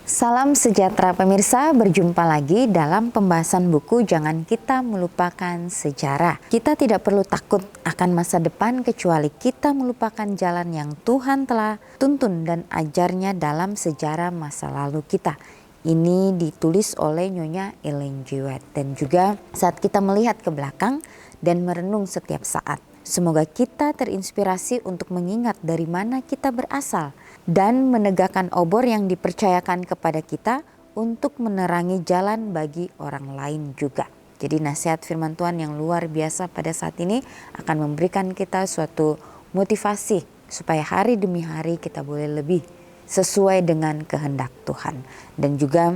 Salam sejahtera pemirsa, berjumpa lagi dalam pembahasan buku Jangan Kita Melupakan Sejarah. Kita tidak perlu takut akan masa depan kecuali kita melupakan jalan yang Tuhan telah tuntun dan ajarnya dalam sejarah masa lalu kita. Ini ditulis oleh Nyonya Ellen G. White, dan juga saat kita melihat ke belakang dan merenung setiap saat. Semoga kita terinspirasi untuk mengingat dari mana kita berasal dan menegakkan obor yang dipercayakan kepada kita untuk menerangi jalan bagi orang lain juga. Jadi nasihat firman Tuhan yang luar biasa pada saat ini akan memberikan kita suatu motivasi supaya hari demi hari kita boleh lebih sesuai dengan kehendak Tuhan. Dan juga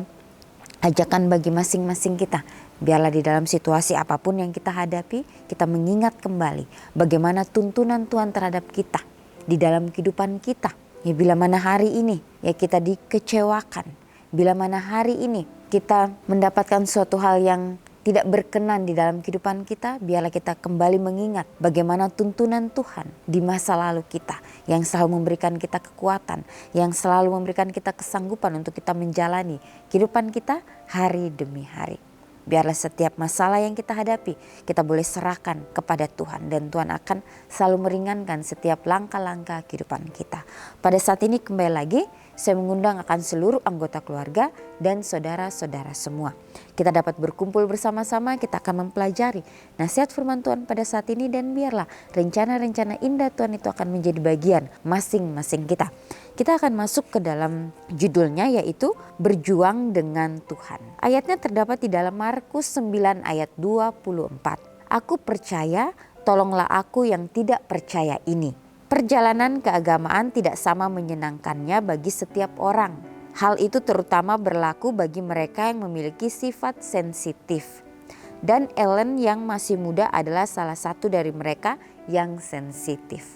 ajakan bagi masing-masing kita, biarlah di dalam situasi apapun yang kita hadapi, kita mengingat kembali bagaimana tuntunan Tuhan terhadap kita di dalam kehidupan kita. Ya, bila mana hari ini ya kita dikecewakan, bila mana hari ini kita mendapatkan suatu hal yang tidak berkenan di dalam kehidupan kita, biarlah kita kembali mengingat bagaimana tuntunan Tuhan di masa lalu kita yang selalu memberikan kita kekuatan, yang selalu memberikan kita kesanggupan untuk kita menjalani kehidupan kita hari demi hari. Biarlah setiap masalah yang kita hadapi, kita boleh serahkan kepada Tuhan. Dan Tuhan akan selalu meringankan setiap langkah-langkah kehidupan kita. Pada saat ini kembali lagi, saya mengundang akan seluruh anggota keluarga dan saudara-saudara semua. Kita dapat berkumpul bersama-sama, kita akan mempelajari nasihat firman Tuhan pada saat ini. Dan biarlah rencana-rencana indah Tuhan itu akan menjadi bagian masing-masing kita. Kita akan masuk ke dalam judulnya, yaitu Berjuang dengan Tuhan. Ayatnya terdapat di dalam Markus 9 ayat 24. Aku percaya, tolonglah aku yang tidak percaya ini. Perjalanan keagamaan tidak sama menyenangkannya bagi setiap orang. Hal itu terutama berlaku bagi mereka yang memiliki sifat sensitif. Dan Ellen yang masih muda adalah salah satu dari mereka yang sensitif.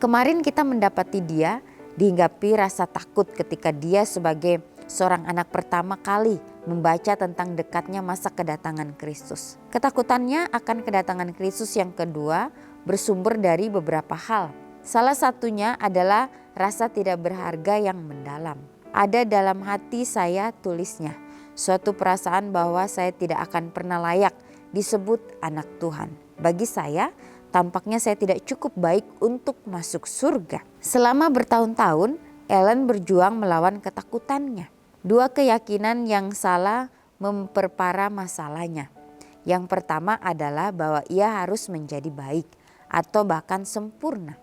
Kemarin kita mendapati dia dihinggapi rasa takut ketika dia sebagai seorang anak pertama kali membaca tentang dekatnya masa kedatangan Kristus. Ketakutannya akan kedatangan Kristus yang kedua bersumber dari beberapa hal. Salah satunya adalah rasa tidak berharga yang mendalam. Ada dalam hati saya, tulisnya, suatu perasaan bahwa saya tidak akan pernah layak disebut anak Tuhan. Bagi saya, tampaknya saya tidak cukup baik untuk masuk surga. Selama bertahun-tahun, Ellen berjuang melawan ketakutannya. Dua keyakinan yang salah memperparah masalahnya. Yang pertama adalah bahwa ia harus menjadi baik atau bahkan sempurna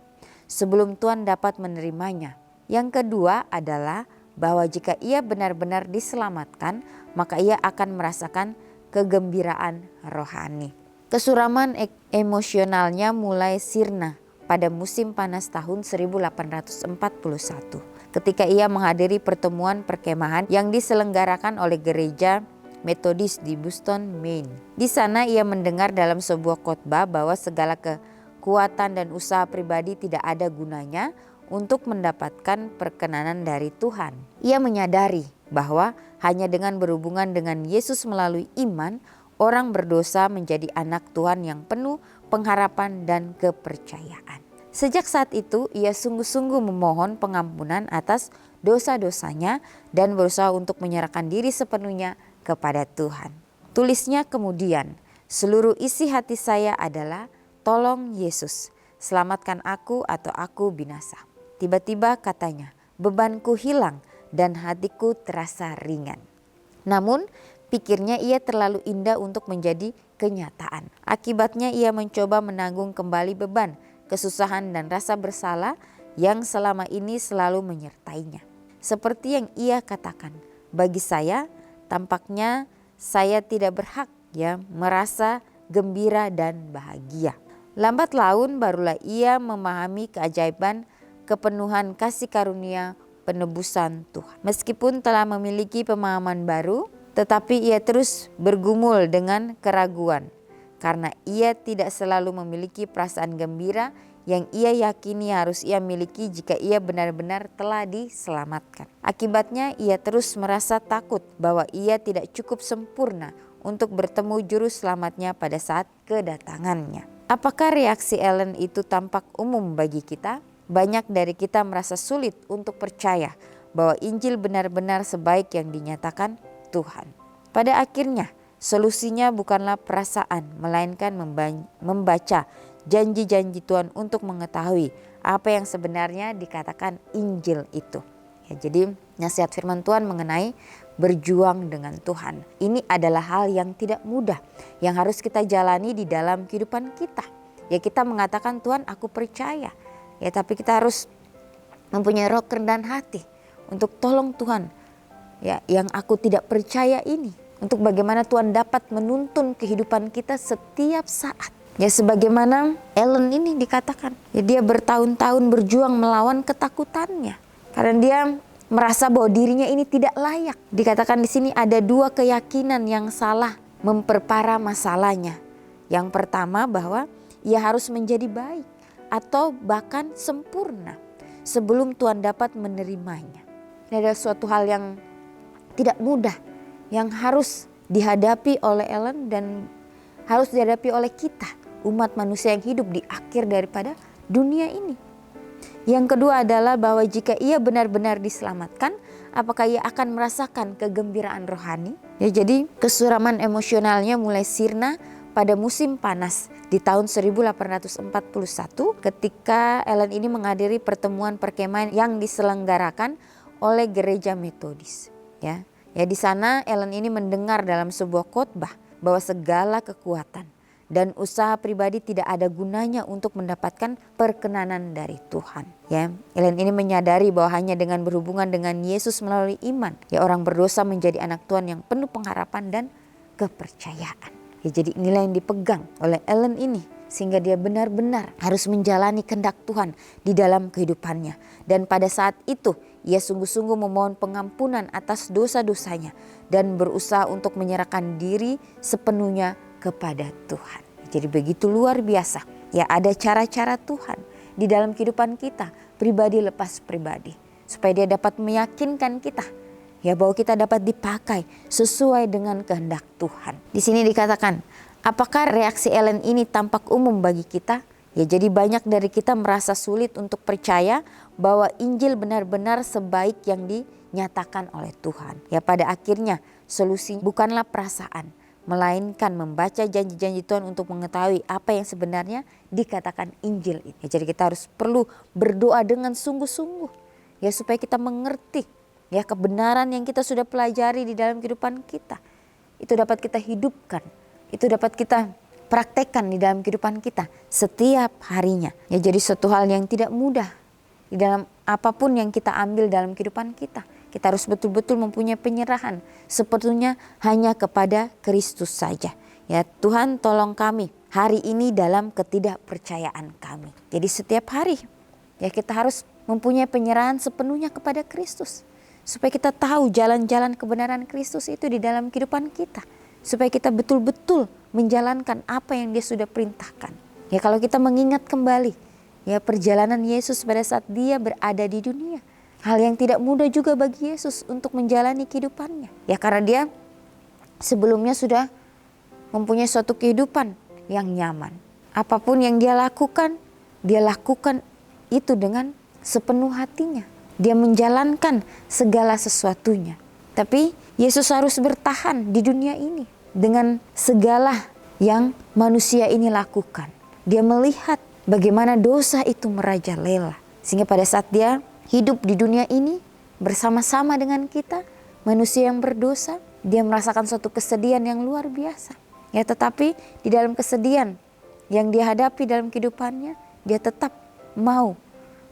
sebelum Tuhan dapat menerimanya. Yang kedua adalah bahwa jika ia benar-benar diselamatkan, maka ia akan merasakan kegembiraan rohani. Kesuraman emosionalnya mulai sirna pada musim panas tahun 1841 ketika ia menghadiri pertemuan perkemahan yang diselenggarakan oleh gereja Metodis di Boston, Maine. Di sana ia mendengar dalam sebuah khotbah bahwa segala kekuatan dan usaha pribadi tidak ada gunanya untuk mendapatkan perkenanan dari Tuhan. Ia menyadari bahwa hanya dengan berhubungan dengan Yesus melalui iman, orang berdosa menjadi anak Tuhan yang penuh pengharapan dan kepercayaan. Sejak saat itu ia sungguh-sungguh memohon pengampunan atas dosa-dosanya dan berusaha untuk menyerahkan diri sepenuhnya kepada Tuhan. Tulisnya kemudian, seluruh isi hati saya adalah, tolong Yesus, selamatkan aku atau aku binasa. Tiba-tiba katanya, bebanku hilang dan hatiku terasa ringan. Namun pikirnya ia terlalu indah untuk menjadi kenyataan. Akibatnya ia mencoba menanggung kembali beban, kesusahan dan rasa bersalah yang selama ini selalu menyertainya. Seperti yang ia katakan, bagi saya tampaknya saya tidak berhak merasa gembira dan bahagia. Lambat laun barulah ia memahami keajaiban kepenuhan kasih karunia penebusan Tuhan. Meskipun telah memiliki pemahaman baru, tetapi ia terus bergumul dengan keraguan karena ia tidak selalu memiliki perasaan gembira yang ia yakini harus ia miliki jika ia benar-benar telah diselamatkan. Akibatnya ia terus merasa takut bahwa ia tidak cukup sempurna untuk bertemu juru selamatnya pada saat kedatangannya. Apakah reaksi Ellen itu tampak umum bagi kita? Banyak dari kita merasa sulit untuk percaya bahwa Injil benar-benar sebaik yang dinyatakan Tuhan. Pada akhirnya, solusinya bukanlah perasaan, melainkan membaca janji-janji Tuhan untuk mengetahui apa yang sebenarnya dikatakan Injil itu. Ya, jadi nasihat firman Tuhan mengenai berjuang dengan Tuhan. Ini adalah hal yang tidak mudah, yang harus kita jalani di dalam kehidupan kita. Ya, kita mengatakan Tuhan aku percaya. Ya, tapi kita harus mempunyai roh kerendahan hati untuk tolong Tuhan. Ya, yang aku tidak percaya ini. Untuk bagaimana Tuhan dapat menuntun kehidupan kita setiap saat. Ya, sebagaimana Ellen ini dikatakan, ya, dia bertahun-tahun berjuang melawan ketakutannya. Karena dia merasa bahwa dirinya ini tidak layak. Dikatakan di sini ada dua keyakinan yang salah memperparah masalahnya. Yang pertama bahwa ia harus menjadi baik atau bahkan sempurna sebelum Tuhan dapat menerimanya. Ini adalah suatu hal yang tidak mudah yang harus dihadapi oleh Ellen dan harus dihadapi oleh kita, umat manusia yang hidup di akhir daripada dunia ini. Yang kedua adalah bahwa jika ia benar-benar diselamatkan, apakah ia akan merasakan kegembiraan rohani? Ya, jadi kesuraman emosionalnya mulai sirna pada musim panas di tahun 1841 ketika Ellen ini menghadiri pertemuan perkemahan yang diselenggarakan oleh gereja Metodis. Ya, di sana Ellen ini mendengar dalam sebuah khotbah bahwa segala kekuatan dan usaha pribadi tidak ada gunanya untuk mendapatkan perkenanan dari Tuhan. Ya, Ellen ini menyadari bahwa hanya dengan berhubungan dengan Yesus melalui iman, ya, orang berdosa menjadi anak Tuhan yang penuh pengharapan dan kepercayaan. Ya, jadi inilah yang dipegang oleh Ellen ini sehingga dia benar-benar harus menjalani kehendak Tuhan di dalam kehidupannya. Dan pada saat itu ia sungguh-sungguh memohon pengampunan atas dosa-dosanya dan berusaha untuk menyerahkan diri sepenuhnya kepada Tuhan. Jadi begitu luar biasa. Ya, ada cara-cara Tuhan di dalam kehidupan kita, pribadi lepas pribadi, supaya dia dapat meyakinkan kita, ya, bahwa kita dapat dipakai sesuai dengan kehendak Tuhan. Di sini dikatakan, apakah reaksi Ellen ini tampak umum bagi kita? Ya, jadi banyak dari kita merasa sulit untuk percaya bahwa Injil benar-benar sebaik yang dinyatakan oleh Tuhan. Ya, pada akhirnya solusi bukanlah perasaan, melainkan membaca janji-janji Tuhan untuk mengetahui apa yang sebenarnya dikatakan Injil ini. Ya, jadi kita harus perlu berdoa dengan sungguh-sungguh, ya, supaya kita mengerti, ya, kebenaran yang kita sudah pelajari di dalam kehidupan kita. Itu dapat kita hidupkan, itu dapat kita praktekkan di dalam kehidupan kita setiap harinya. Ya, jadi suatu hal yang tidak mudah di dalam apapun yang kita ambil dalam kehidupan kita. Kita harus betul-betul mempunyai penyerahan sepenuhnya hanya kepada Kristus saja. Ya, Tuhan tolong kami hari ini dalam ketidakpercayaan kami. Jadi setiap hari, ya, kita harus mempunyai penyerahan sepenuhnya kepada Kristus. Supaya kita tahu jalan-jalan kebenaran Kristus itu di dalam kehidupan kita. Supaya kita betul-betul menjalankan apa yang dia sudah perintahkan. Ya, kalau kita mengingat kembali, ya, perjalanan Yesus pada saat dia berada di dunia. Hal yang tidak mudah juga bagi Yesus untuk menjalani kehidupannya. Ya, karena dia sebelumnya sudah mempunyai suatu kehidupan yang nyaman. Apapun yang dia lakukan itu dengan sepenuh hatinya. Dia menjalankan segala sesuatunya. Tapi Yesus harus bertahan di dunia ini dengan segala yang manusia ini lakukan. Dia melihat bagaimana dosa itu merajalela. Sehingga pada saat dia hidup di dunia ini bersama-sama dengan kita, manusia yang berdosa, dia merasakan suatu kesedihan yang luar biasa. Ya, tetapi di dalam kesedihan yang dia hadapi dalam kehidupannya, dia tetap mau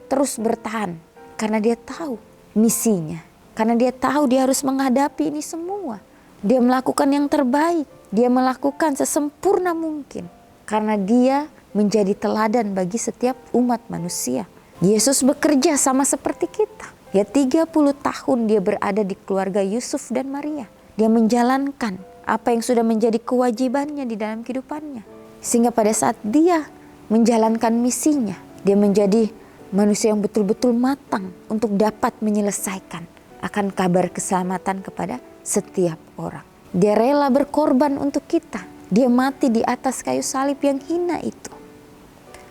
terus bertahan karena dia tahu misinya. Karena dia tahu dia harus menghadapi ini semua. Dia melakukan yang terbaik, dia melakukan sesempurna mungkin karena dia menjadi teladan bagi setiap umat manusia. Yesus bekerja sama seperti kita. Ya, 30 tahun dia berada di keluarga Yusuf dan Maria. Dia menjalankan apa yang sudah menjadi kewajibannya di dalam kehidupannya. Sehingga pada saat dia menjalankan misinya, dia menjadi manusia yang betul-betul matang untuk dapat menyelesaikan akan kabar keselamatan kepada setiap orang. Dia rela berkorban untuk kita. Dia mati di atas kayu salib yang hina itu.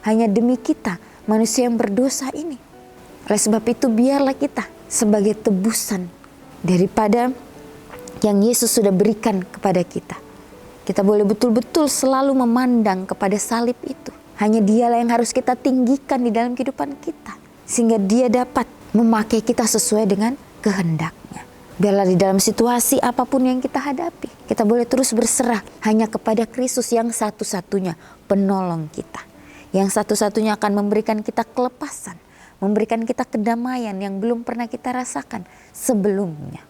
Hanya demi kita, manusia yang berdosa ini. Oleh sebab itu biarlah kita sebagai tebusan daripada yang Yesus sudah berikan kepada kita. Kita boleh betul-betul selalu memandang kepada salib itu. Hanya Dialah yang harus kita tinggikan di dalam kehidupan kita, sehingga Dia dapat memakai kita sesuai dengan kehendak-Nya. Biarlah di dalam situasi apapun yang kita hadapi, kita boleh terus berserah hanya kepada Kristus yang satu-satunya penolong kita, yang satu-satunya akan memberikan kita kelepasan, memberikan kita kedamaian yang belum pernah kita rasakan sebelumnya.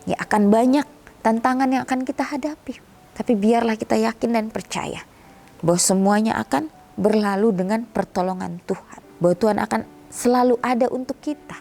Ya, akan banyak tantangan yang akan kita hadapi, tapi biarlah kita yakin dan percaya bahwa semuanya akan berlalu dengan pertolongan Tuhan, bahwa Tuhan akan selalu ada untuk kita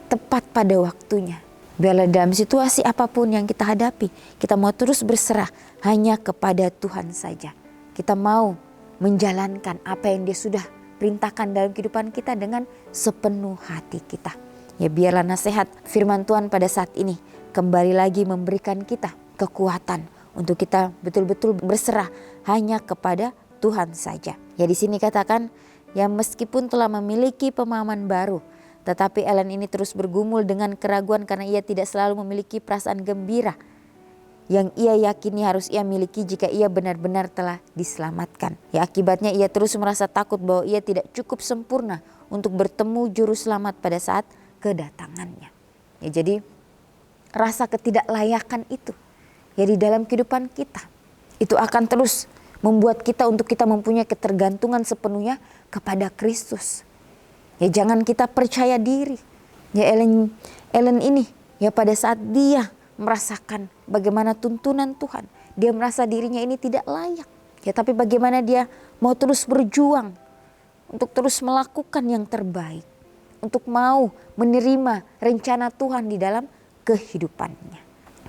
tepat pada waktunya. Biarlah dalam situasi apapun yang kita hadapi, kita mau terus berserah hanya kepada Tuhan saja. Kita mau menjalankan apa yang Dia sudah perintahkan dalam kehidupan kita dengan sepenuh hati kita. Ya, biarlah nasihat firman Tuhan pada saat ini kembali lagi memberikan kita kekuatan untuk kita betul-betul berserah hanya kepada Tuhan saja. Ya, di sini katakan, ya meskipun telah memiliki pemahaman baru, tetapi Ellen ini terus bergumul dengan keraguan karena ia tidak selalu memiliki perasaan gembira yang ia yakini harus ia miliki jika ia benar-benar telah diselamatkan. Ya, akibatnya ia terus merasa takut bahwa ia tidak cukup sempurna untuk bertemu juru selamat pada saat kedatangannya. Ya, jadi rasa ketidaklayakan itu ya di dalam kehidupan kita, itu akan terus membuat kita untuk kita mempunyai ketergantungan sepenuhnya kepada Kristus. Ya, jangan kita percaya diri. Ya, Ellen ini ya pada saat dia merasakan bagaimana tuntunan Tuhan, dia merasa dirinya ini tidak layak. Ya, tapi bagaimana dia mau terus berjuang untuk terus melakukan yang terbaik, untuk mau menerima rencana Tuhan di dalam kehidupannya.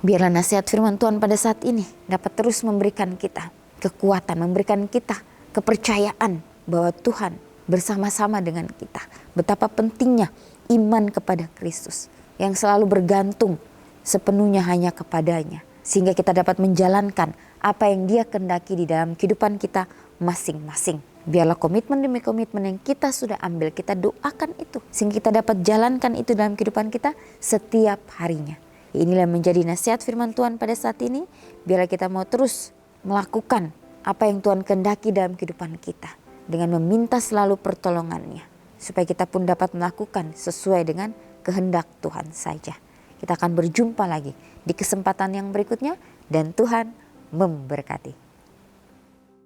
Biarlah nasihat firman Tuhan pada saat ini dapat terus memberikan kita kekuatan, memberikan kita kepercayaan bahwa Tuhan bersama-sama dengan kita. Betapa pentingnya iman kepada Kristus yang selalu bergantung sepenuhnya hanya kepadanya, sehingga kita dapat menjalankan apa yang Dia kehendaki di dalam kehidupan kita masing-masing. Biarlah komitmen demi komitmen yang kita sudah ambil, kita doakan itu, sehingga kita dapat jalankan itu dalam kehidupan kita setiap harinya. Inilah menjadi nasihat firman Tuhan pada saat ini. Biarlah kita mau terus melakukan apa yang Tuhan kehendaki dalam kehidupan kita, dengan meminta selalu pertolongannya, supaya kita pun dapat melakukan sesuai dengan kehendak Tuhan saja. Kita akan berjumpa lagi di kesempatan yang berikutnya, dan Tuhan memberkati.